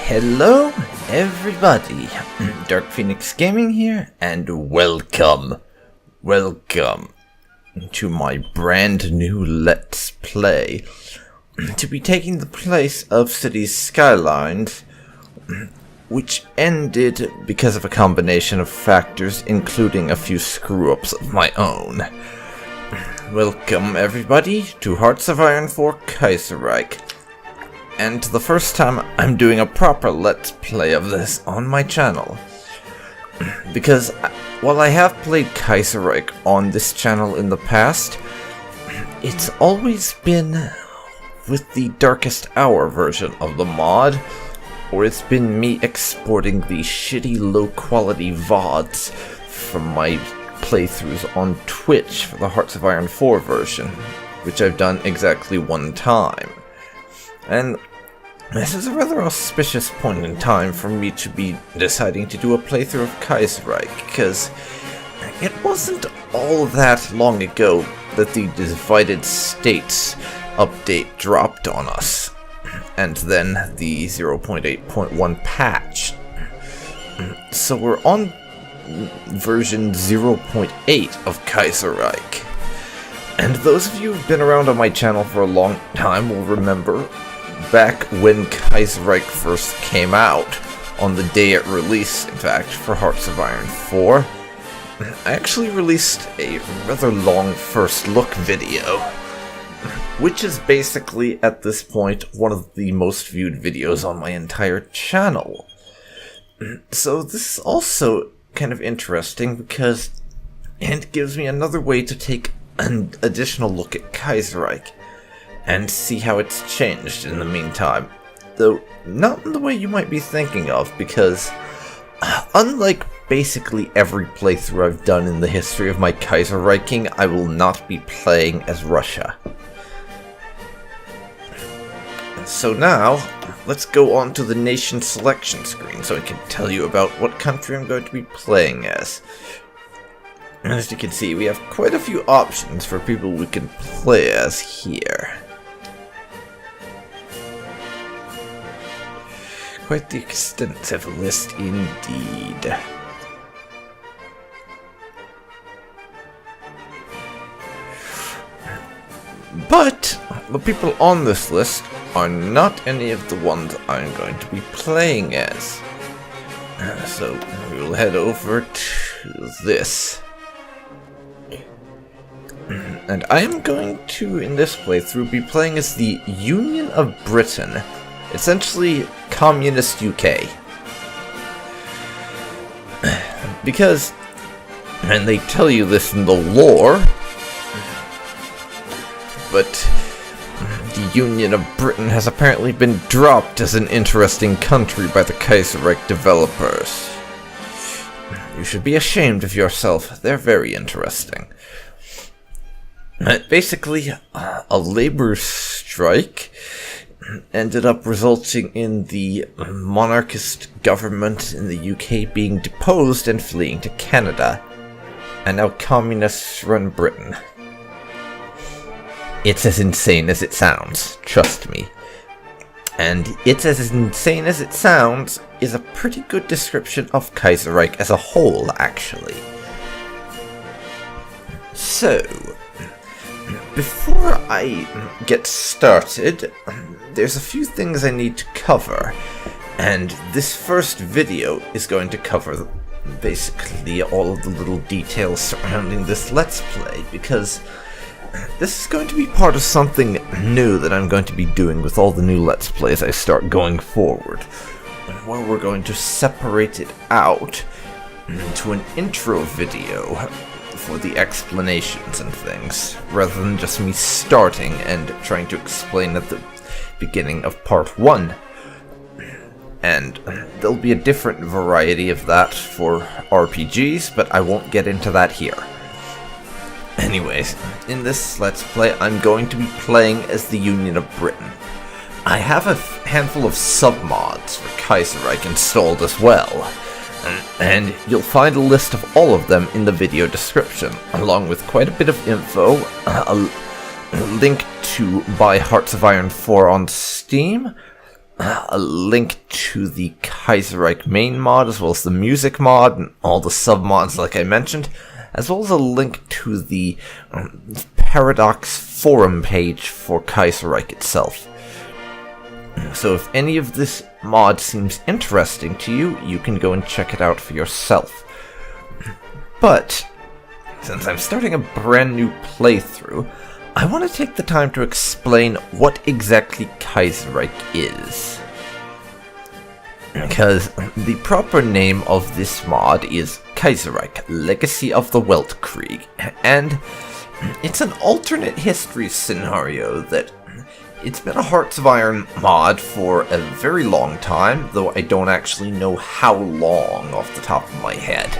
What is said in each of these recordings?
Hello, everybody. Dark Phoenix Gaming here, and welcome to my brand new Let's Play, to be taking the place of Cities Skylines, which ended because of a combination of factors, including a few screw-ups of my own. Welcome, everybody, to Hearts of Iron 4 Kaiserreich. And the first time I'm doing a proper Let's Play of this on my channel. Because while I have played Kaiserreich on this channel in the past, it's always been with the Darkest Hour version of the mod, or it's been me exporting the shitty low-quality VODs from my playthroughs on Twitch for the Hearts of Iron 4 version, which I've done exactly one time. And this is a rather auspicious point in time for me to be deciding to do a playthrough of Kaiserreich, because it wasn't all that long ago that the Divided States update dropped on us, and then the 0.8.1 patch. So we're on version 0.8 of Kaiserreich. And those of you who've been around on my channel for a long time will remember back when Kaiserreich first came out, on the day it released, in fact, for Hearts of Iron 4, I actually released a rather long first look video, which is basically, at this point, one of the most viewed videos on my entire channel. So this is also kind of interesting because it gives me another way to take an additional look at Kaiserreich and see how it's changed in the meantime. Though, not in the way you might be thinking of, because unlike basically every playthrough I've done in the history of my Kaiserreiching, I will not be playing as Russia. So now, let's go on to the nation selection screen so I can tell you about what country I'm going to be playing as. As you can see, we have quite a few options for people we can play as here. Quite the extensive list indeed. But the people on this list are not any of the ones I'm going to be playing as. So we will head over to this. And I am going to, in this playthrough, be playing as the Union of Britain. Essentially, communist UK. Because, and they tell you this in the lore, but the Union of Britain has apparently been dropped as an interesting country by the Kaiserreich developers. You should be ashamed of yourself, they're very interesting. Basically, a labor strike ended up resulting in the monarchist government in the UK being deposed and fleeing to Canada, and now communists run Britain. It's as insane as it sounds, trust me. And it's as insane as it sounds is a pretty good description of Kaiserreich as a whole, actually. So, before I get started, there's a few things I need to cover, and this first video is going to cover basically all of the little details surrounding this Let's Play, because this is going to be part of something new that I'm going to be doing with all the new Let's Plays I start going forward, where we're going to separate it out into an intro video for the explanations and things, rather than just me starting and trying to explain at the beginning of part 1. And there'll be a different variety of that for RPGs, but I won't get into that here. Anyways, in this Let's Play, I'm going to be playing as the Union of Britain. I have a handful of submods for Kaiserreich installed as well, and you'll find a list of all of them in the video description, along with quite a bit of info, a link to buy Hearts of Iron 4 on Steam, a link to the Kaiserreich main mod, as well as the music mod, and all the sub-mods like I mentioned, as well as a link to the Paradox forum page for Kaiserreich itself. So if any of this mod seems interesting to you, you can go and check it out for yourself. But since I'm starting a brand new playthrough, I want to take the time to explain what exactly Kaiserreich is. Because the proper name of this mod is Kaiserreich, Legacy of the Weltkrieg, and it's an alternate history scenario that it's been a Hearts of Iron mod for a very long time, though I don't actually know how long off the top of my head.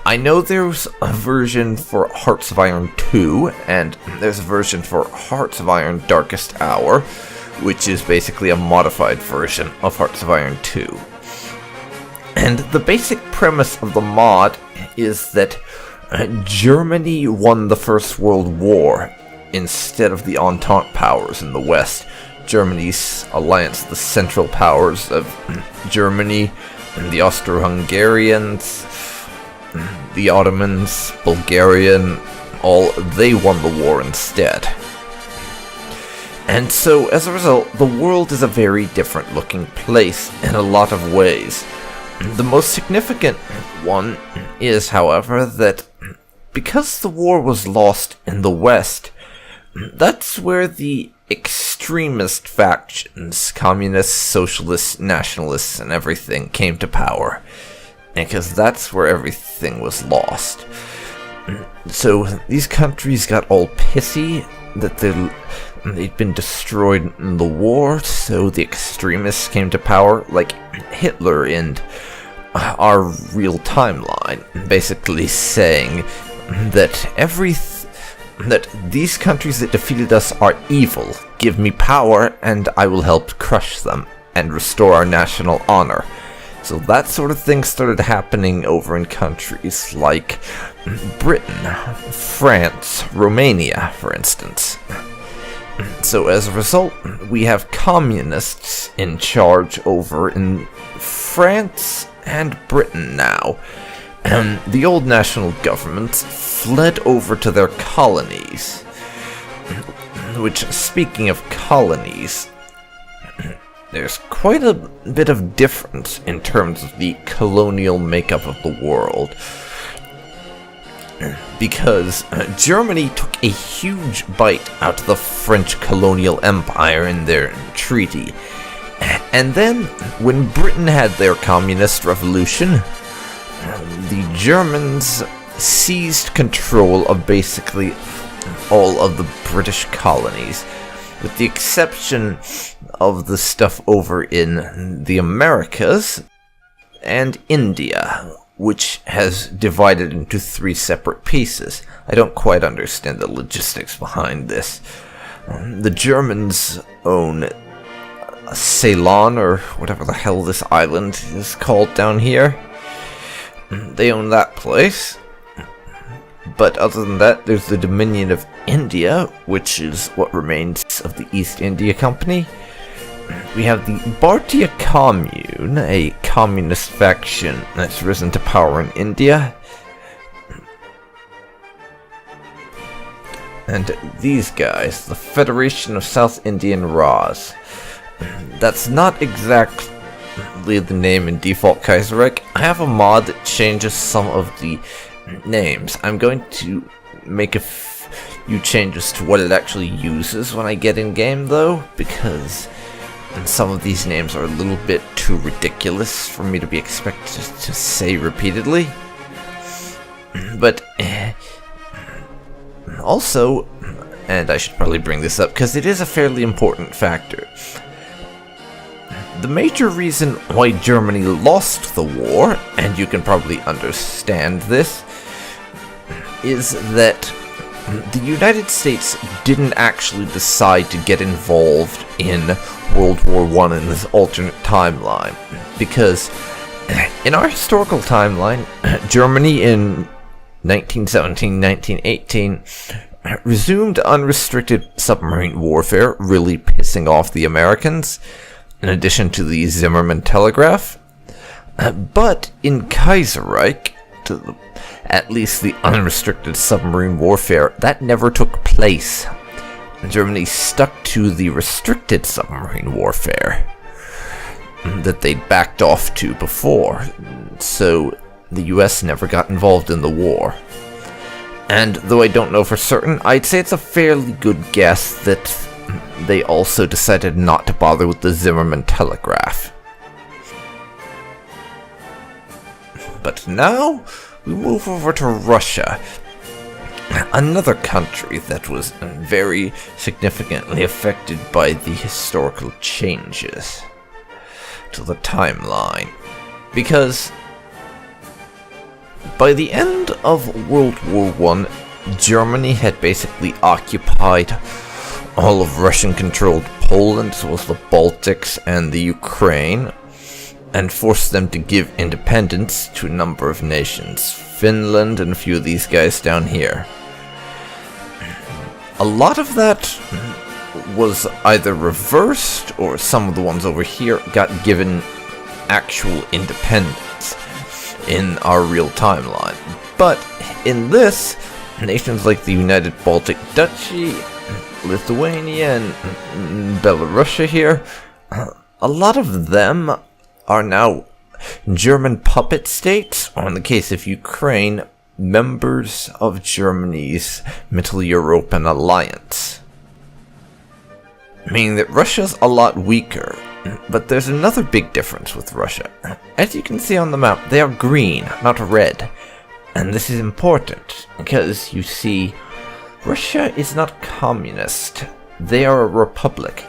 I know there's a version for Hearts of Iron 2, and there's a version for Hearts of Iron Darkest Hour, which is basically a modified version of Hearts of Iron 2. And the basic premise of the mod is that Germany won the First World War instead of the Entente powers in the West. Germany's alliance, the Central Powers of Germany, and the Austro-Hungarians, the Ottomans, Bulgarian, they won the war instead. And so, as a result, the world is a very different looking place in a lot of ways. The most significant one is, however, that because the war was lost in the West, that's where the extremist factions, communists, socialists, nationalists, and everything came to power. Because that's where everything was lost. So these countries got all pissy that they'd been destroyed in the war, so the extremists came to power, like Hitler in our real timeline, basically saying that that these countries that defeated us are evil. Give me power, and I will help crush them and restore our national honor. So that sort of thing started happening over in countries like Britain, France, Romania, for instance. So as a result, we have communists in charge over in France and Britain now. And the old national governments fled over to their colonies. Which, speaking of colonies, there's quite a bit of difference in terms of the colonial makeup of the world. Because Germany took a huge bite out of the French colonial empire in their treaty. And then, when Britain had their communist revolution, the Germans seized control of basically all of the British colonies, with the exception of the stuff over in the Americas and India, which has divided into 3 separate pieces. I don't quite understand the logistics behind this. The Germans own Ceylon, or whatever the hell this island is called down here. They own that place. But other than that, there's the Dominion of India, which is what remains of the East India Company. We have the Bharatiya Commune, a communist faction that's risen to power in India. And these guys, the Federation of South Indian Raj. That's not exactly the name in default Kaiserreich. I have a mod that changes some of the names. I'm going to make a few changes to what it actually uses when I get in game, though, because some of these names are a little bit too ridiculous for me to be expected to say repeatedly. But also, and I should probably bring this up because it is a fairly important factor, the major reason why Germany lost the war, and you can probably understand this, is that the United States didn't actually decide to get involved in World War I in this alternate timeline. Because in our historical timeline, Germany in 1917-1918 resumed unrestricted submarine warfare, really pissing off the Americans. in addition to the Zimmermann telegraph. But in Kaiserreich, at least the unrestricted submarine warfare, that never took place. Germany stuck to the restricted submarine warfare that they'd backed off to before, so the US never got involved in the war. And though I don't know for certain, I'd say it's a fairly good guess that they also decided not to bother with the Zimmermann telegraph. But now, we move over to Russia, another country that was very significantly affected by the historical changes to the timeline. Because by the end of World War I, Germany had basically occupied all of Russian-controlled Poland, as well as the Baltics and the Ukraine, and forced them to give independence to a number of nations, Finland and a few of these guys down here. A lot of that was either reversed, or some of the ones over here got given actual independence in our real timeline. But in this, nations like the United Baltic Duchy, Lithuania, and Belarusia here, a lot of them are now German puppet states, or in the case of Ukraine, members of Germany's Mitteleuropan alliance. Meaning that Russia's a lot weaker, but there's another big difference with Russia. As you can see on the map, they are green, not red. And this is important, because you see, Russia is not communist. They are a republic,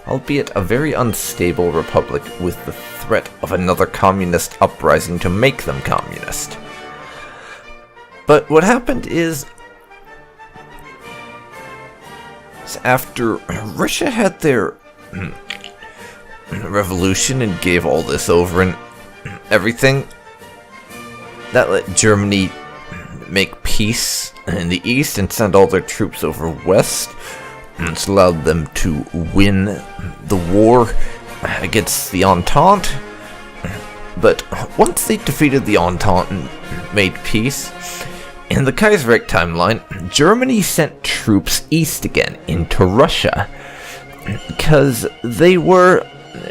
albeit a very unstable republic with the threat of another communist uprising to make them communist. But what happened is, after Russia had their revolution and gave all this over and everything, that let Germany make peace in the east and send all their troops over west. It's allowed them to win the war against the Entente. But once they defeated the Entente and made peace, in the Kaiserreich timeline, Germany sent troops east again into Russia, because they were,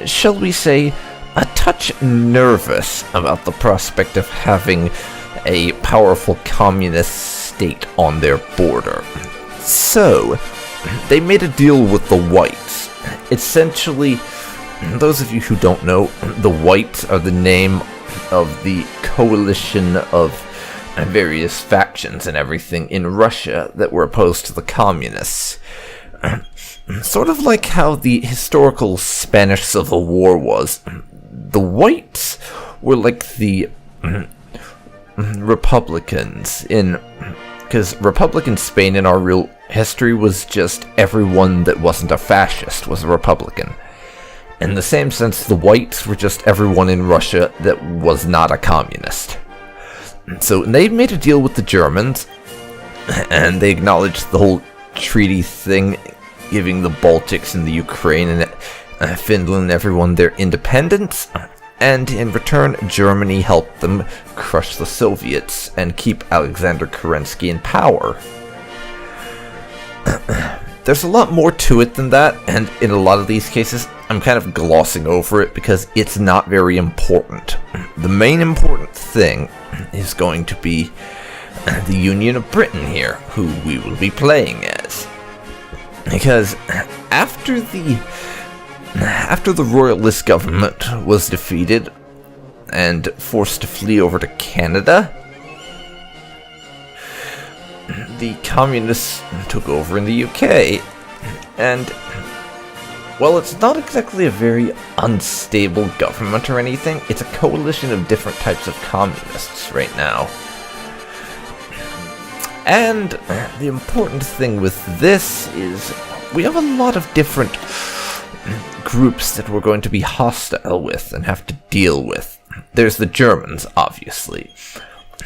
shall we say, a touch nervous about the prospect of having a powerful communist state on their border. So, they made a deal with the Whites. Essentially, those of you who don't know, the Whites are the name of the coalition of various factions and everything in Russia that were opposed to the communists. Sort of like how the historical Spanish Civil War was. The Whites were like the Republicans in... Because Republican Spain in our real history was just everyone that wasn't a fascist was a Republican. In the same sense, the Whites were just everyone in Russia that was not a communist. So they made a deal with the Germans, and they acknowledged the whole treaty thing, giving the Baltics and the Ukraine and Finland and everyone their independence, and in return, Germany helped them crush the Soviets and keep Alexander Kerensky in power. There's a lot more to it than that, and in a lot of these cases, I'm kind of glossing over it because it's not very important. The main important thing is going to be the Union of Britain here, who we will be playing as. Because after the Royalist government was defeated and forced to flee over to Canada, the communists took over in the UK, and well, it's not exactly a very unstable government or anything. It's a coalition of different types of communists right now. And the important thing with this is we have a lot of different groups that we're going to be hostile with and have to deal with. There's the Germans, obviously.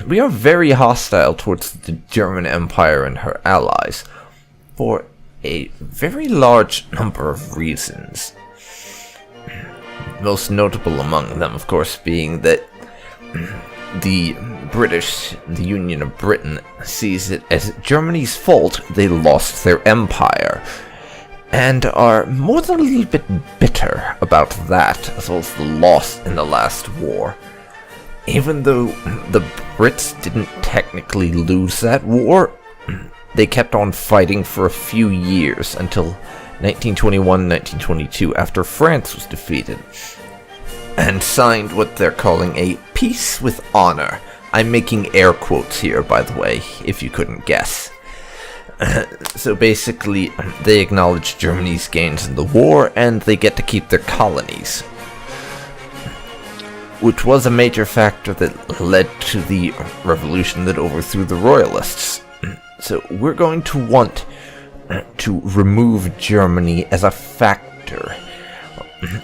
We are very hostile towards the German Empire and her allies for a very large number of reasons. Most notable among them, of course, being that the Union of Britain, sees it as Germany's fault they lost their empire, and are more than a little bit bitter about that, as well as the loss in the last war. Even though the Brits didn't technically lose that war, they kept on fighting for a few years until 1921-1922, after France was defeated, and signed what they're calling a peace with honor. I'm making air quotes here, by the way, if you couldn't guess. So basically, they acknowledge Germany's gains in the war, and they get to keep their colonies, which was a major factor that led to the revolution that overthrew the Royalists. So we're going to want to remove Germany as a factor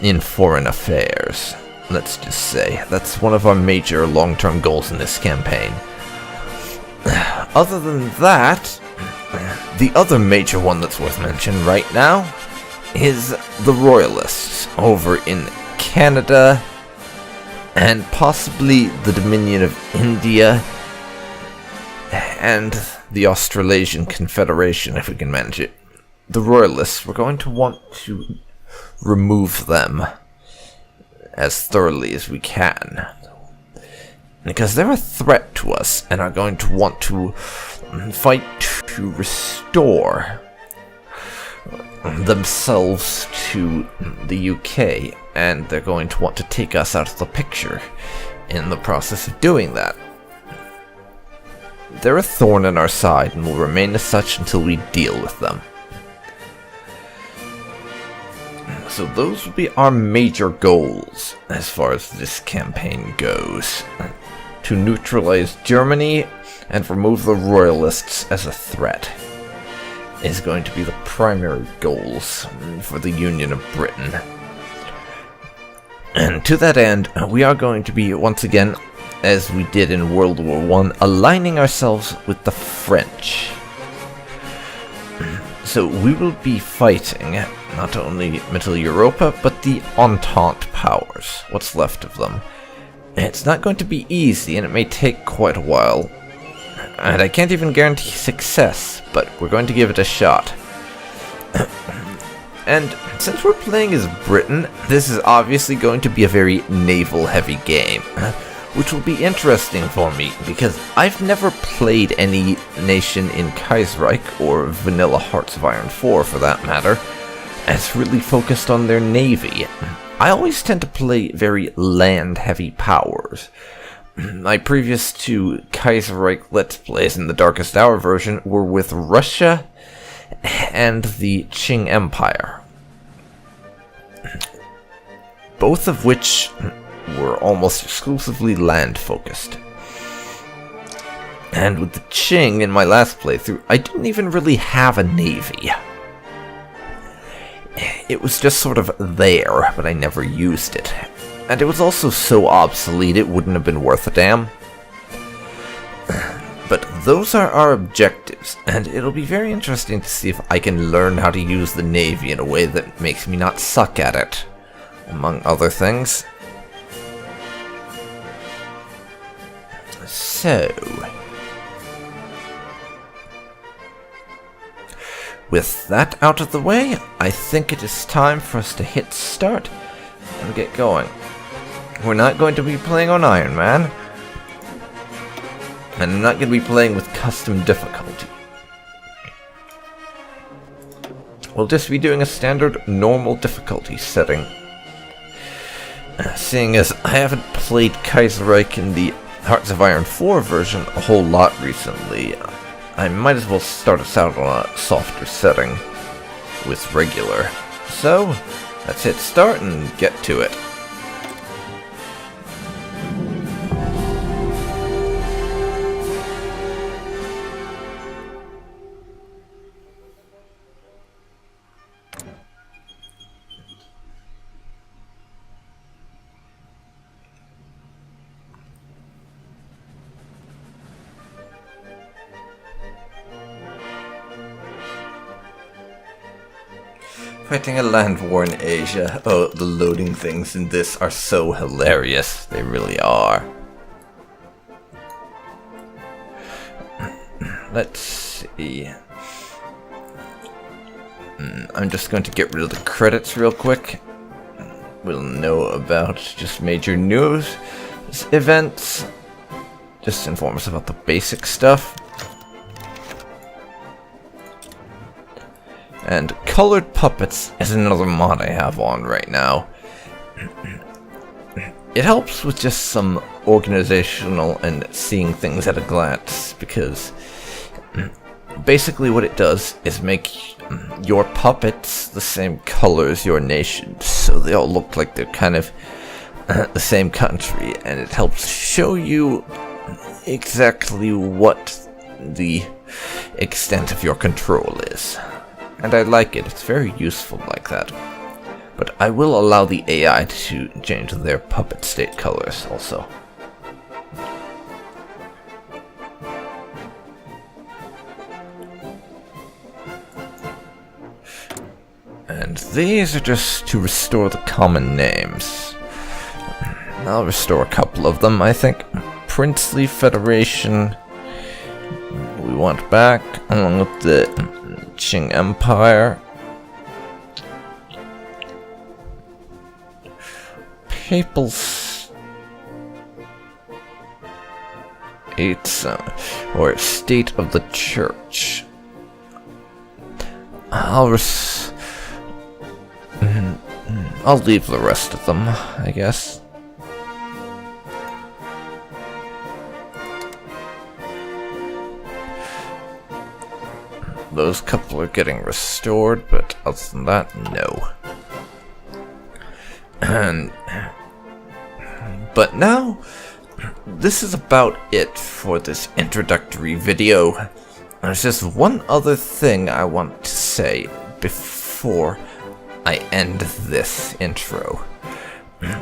in foreign affairs. Let's just say that's one of our major long-term goals in this campaign. Other than that, the other major one that's worth mentioning right now is the Royalists over in Canada and possibly the Dominion of India and the Australasian Confederation, if we can manage it. The Royalists, we're going to want to remove them as thoroughly as we can, because they're a threat to us and are going to want to fight to restore themselves to the UK, and they're going to want to take us out of the picture in the process of doing that. They're a thorn in our side and will remain as such until we deal with them. So those will be our major goals as far as this campaign goes. To neutralize Germany and remove the Royalists as a threat is going to be the primary goals for the Union of Britain. And to that end, we are going to be, once again, as we did in World War I, aligning ourselves with the French. So we will be fighting not only Mitteleuropa, but the Entente powers, what's left of them. It's not going to be easy, and it may take quite a while. And I can't even guarantee success, but we're going to give it a shot. And since we're playing as Britain, this is obviously going to be a very naval-heavy game, which will be interesting for me, because I've never played any nation in Kaiserreich, or vanilla Hearts of Iron 4 for that matter, as really focused on their navy. I always tend to play very land-heavy powers. My previous two Kaiserreich Let's Plays in the Darkest Hour version were with Russia and the Qing Empire, both of which were almost exclusively land-focused. And with the Qing in my last playthrough, I didn't even really have a navy. It was just sort of there, but I never used it. And it was also so obsolete it wouldn't have been worth a damn. But those are our objectives, and it'll be very interesting to see if I can learn how to use the navy in a way that makes me not suck at it, among other things. So, with that out of the way, I think it is time for us to hit start and get going. We're not going to be playing on Iron Man, and I'm not going to be playing with custom difficulty. We'll just be doing a standard normal difficulty setting. Seeing as I haven't played Kaiserreich in the Hearts of Iron 4 version a whole lot recently, I might as well start us out on a softer setting with regular. So, let's hit start and get to it. Fighting a land war in Asia. Oh, the loading things in this are so hilarious. They really are. Let's see. I'm just going to get rid of the credits real quick. We'll know about just major news events. Just inform us about the basic stuff. And colored puppets is another mod I have on right now. It helps with just some organizational and seeing things at a glance, because basically what it does is make your puppets the same color as your nation, so they all look like they're kind of the same country, and it helps show you exactly what the extent of your control is. And I like it, it's very useful like that. But I will allow the AI to change their puppet state colors also. And these are just to restore the common names. I'll restore a couple of them, I think. Princely Federation, we want back, along with the Qing Empire. Papal or State of the Church. I'll leave the rest of them, I guess. Those couple are getting restored, but other than that, no. But now, this is about it for this introductory video. There's just one other thing I want to say before I end this intro.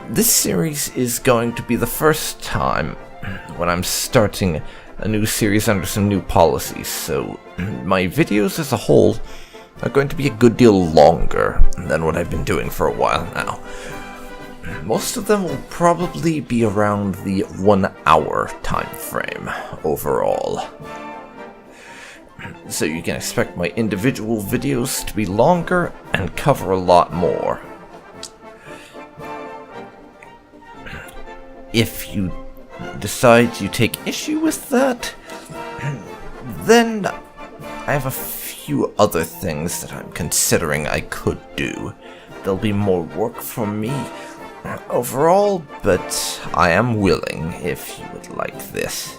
This series is going to be the first time when I'm starting a new series under some new policies, so my videos as a whole are going to be a good deal longer than what I've been doing for a while now. Most of them will probably be around the 1 hour time frame overall. So you can expect my individual videos to be longer and cover a lot more. If you decide you take issue with that, then I have a few other things that I'm considering I could do. There'll be more work for me overall, but I am willing if you would like this.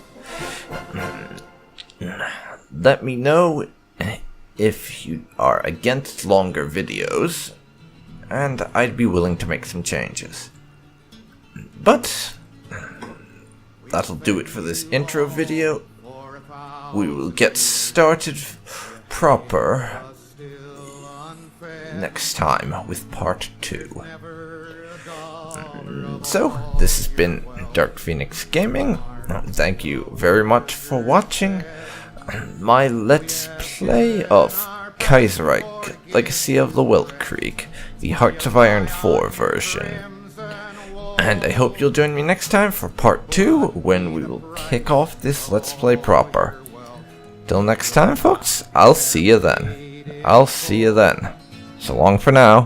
Let me know if you are against longer videos, and I'd be willing to make some changes. But that'll do it for this intro video. We will get started proper next time with part 2. So, this has been Dark Phoenix Gaming. Thank you very much for watching my Let's Play of Kaiserreich, Legacy of the Weltkrieg, the Hearts of Iron 4 version. And I hope you'll join me next time for part 2, when we will kick off this Let's Play proper. Till next time, folks, I'll see you then. So long for now.